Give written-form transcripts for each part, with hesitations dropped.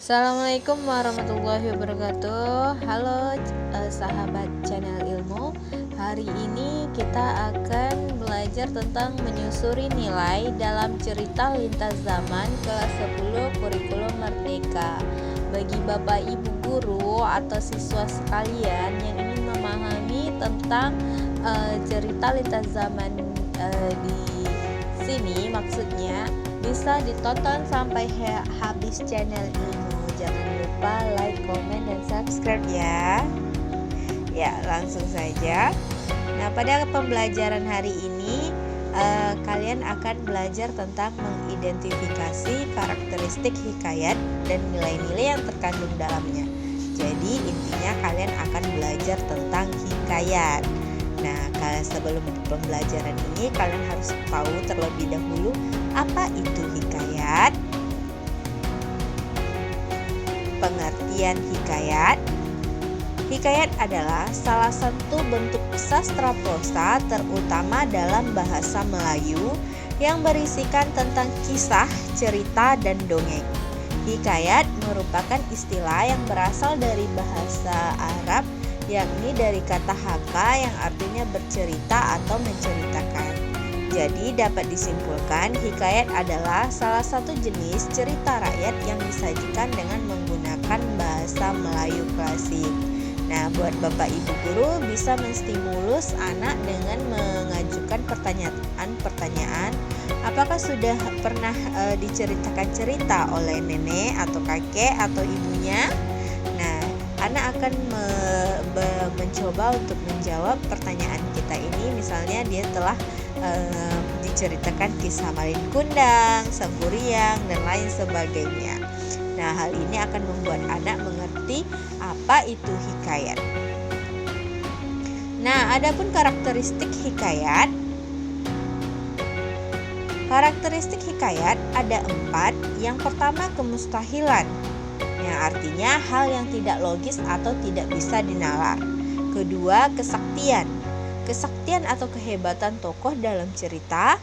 Assalamualaikum warahmatullahi wabarakatuh. Halo sahabat channel ilmu. Hari ini kita akan belajar tentang menyusuri nilai dalam cerita lintas zaman kelas 10 kurikulum merdeka. Bagi Bapak Ibu guru atau siswa sekalian yang ingin memahami tentang cerita lintas zaman di sini, maksudnya bisa ditonton sampai habis channel ilmu. Jangan lupa like, komen, dan subscribe ya. Ya, langsung saja. Nah, pada pembelajaran hari ini kalian akan belajar tentang mengidentifikasi karakteristik hikayat dan nilai-nilai yang terkandung dalamnya. Jadi intinya kalian akan belajar tentang hikayat. Nah, sebelum pembelajaran ini kalian harus tahu terlebih dahulu apa itu hikayat. Pengertian hikayat. Hikayat adalah salah satu bentuk sastra prosa terutama dalam bahasa Melayu yang berisikan tentang kisah, cerita, dan dongeng. Hikayat merupakan istilah yang berasal dari bahasa Arab, yakni dari kata haka yang artinya bercerita atau menceritakan. Jadi dapat disimpulkan hikayat adalah salah satu jenis cerita rakyat yang disajikan dengan menggunakan bahasa Melayu klasik. Nah, buat Bapak Ibu guru bisa menstimulus anak dengan mengajukan pertanyaan, apakah sudah pernah diceritakan cerita oleh nenek atau kakek atau ibunya? Nah, anak akan mencoba untuk menjawab pertanyaan kita ini. Misalnya dia telah diceritakan kisah Malin Kundang, Sang Kuryang, dan lain sebagainya. Nah, hal ini akan membuat anak mengerti apa itu hikayat. Nah, adapun karakteristik hikayat. Karakteristik hikayat ada 4. Yang pertama, kemustahilan, yang artinya hal yang tidak logis atau tidak bisa dinalar. Kedua, kesaktian atau kehebatan tokoh dalam cerita.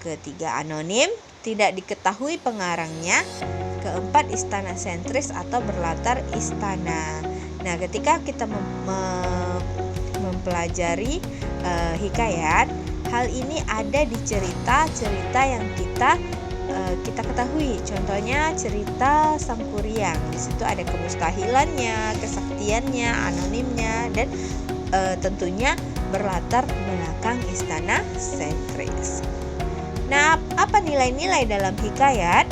Ketiga, anonim, tidak diketahui pengarangnya. Keempat, istana sentris atau berlatar istana. Nah, ketika kita mempelajari hikayat, hal ini ada di cerita-cerita yang kita ketahui. Contohnya cerita Sang Kuryang. Di situ ada kemustahilannya, kesaktiannya, anonimnya, dan tentunya berlatar belakang istana sentris. Nah, apa nilai-nilai dalam hikayat?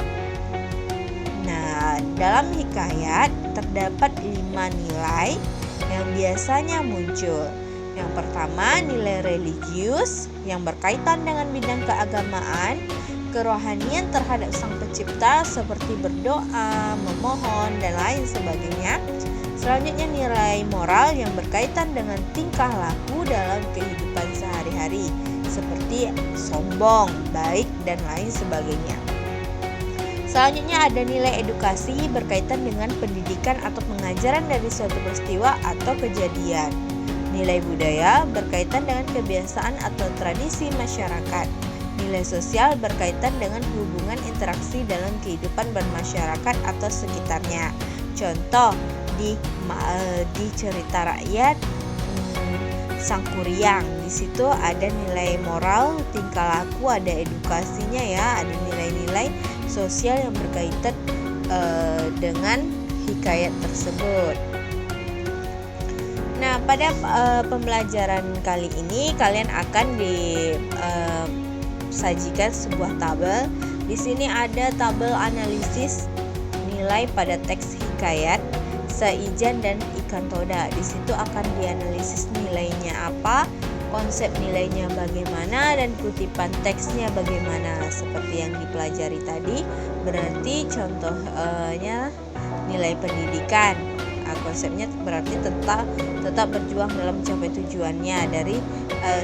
Nah, dalam hikayat terdapat 5 nilai yang biasanya muncul. Yang pertama, nilai religius yang berkaitan dengan bidang keagamaan, kerohanian terhadap Sang Pencipta seperti berdoa, memohon, dan lain sebagainya. Selanjutnya, nilai moral yang berkaitan dengan tingkah laku dalam kehidupan sehari-hari seperti sombong, baik, dan lain sebagainya. Selanjutnya ada nilai edukasi berkaitan dengan pendidikan atau pengajaran dari suatu peristiwa atau kejadian. Nilai budaya berkaitan dengan kebiasaan atau tradisi masyarakat. Nilai sosial berkaitan dengan hubungan interaksi dalam kehidupan bermasyarakat atau sekitarnya. Contoh di cerita rakyat Sang Kuryang, di situ ada nilai moral, tingkah laku, ada edukasinya ya, ada nilai-nilai sosial yang berkaitan dengan hikayat tersebut. Nah, pada pembelajaran kali ini kalian akan disajikan sebuah tabel. Di sini ada tabel analisis nilai pada teks hikayat Saijan dan Ikan Toda. Di situ akan dianalisis nilainya apa, konsep nilainya bagaimana, dan kutipan teksnya bagaimana. Seperti yang dipelajari tadi, berarti contohnya nilai pendidikan. Konsepnya berarti tetap berjuang dalam mencapai tujuannya. Dari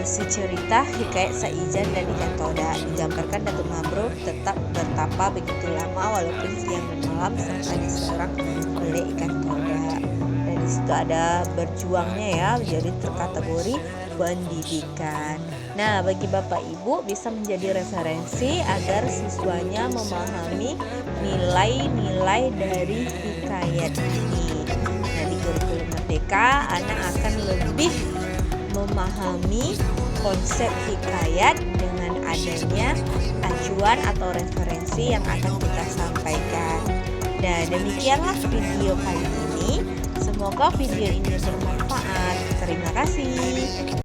si cerita hikayat Saijan dan Ikan Toda digambarkan Datuk Mabrur tetap bertapa begitu lama walaupun siang dan malam serta diserang oleh ikan toda. Dan di Di situ ada berjuangnya ya, jadi terkategori pendidikan. Nah, bagi Bapak Ibu bisa menjadi referensi agar siswanya memahami nilai-nilai dari hikayat ini. Nah, di kurikulum Merdeka, anak akan lebih memahami konsep hikayat dengan adanya acuan atau referensi yang akan kita sampaikan. Nah, demikianlah video kali ini. Semoga video ini bermanfaat. Terima kasih.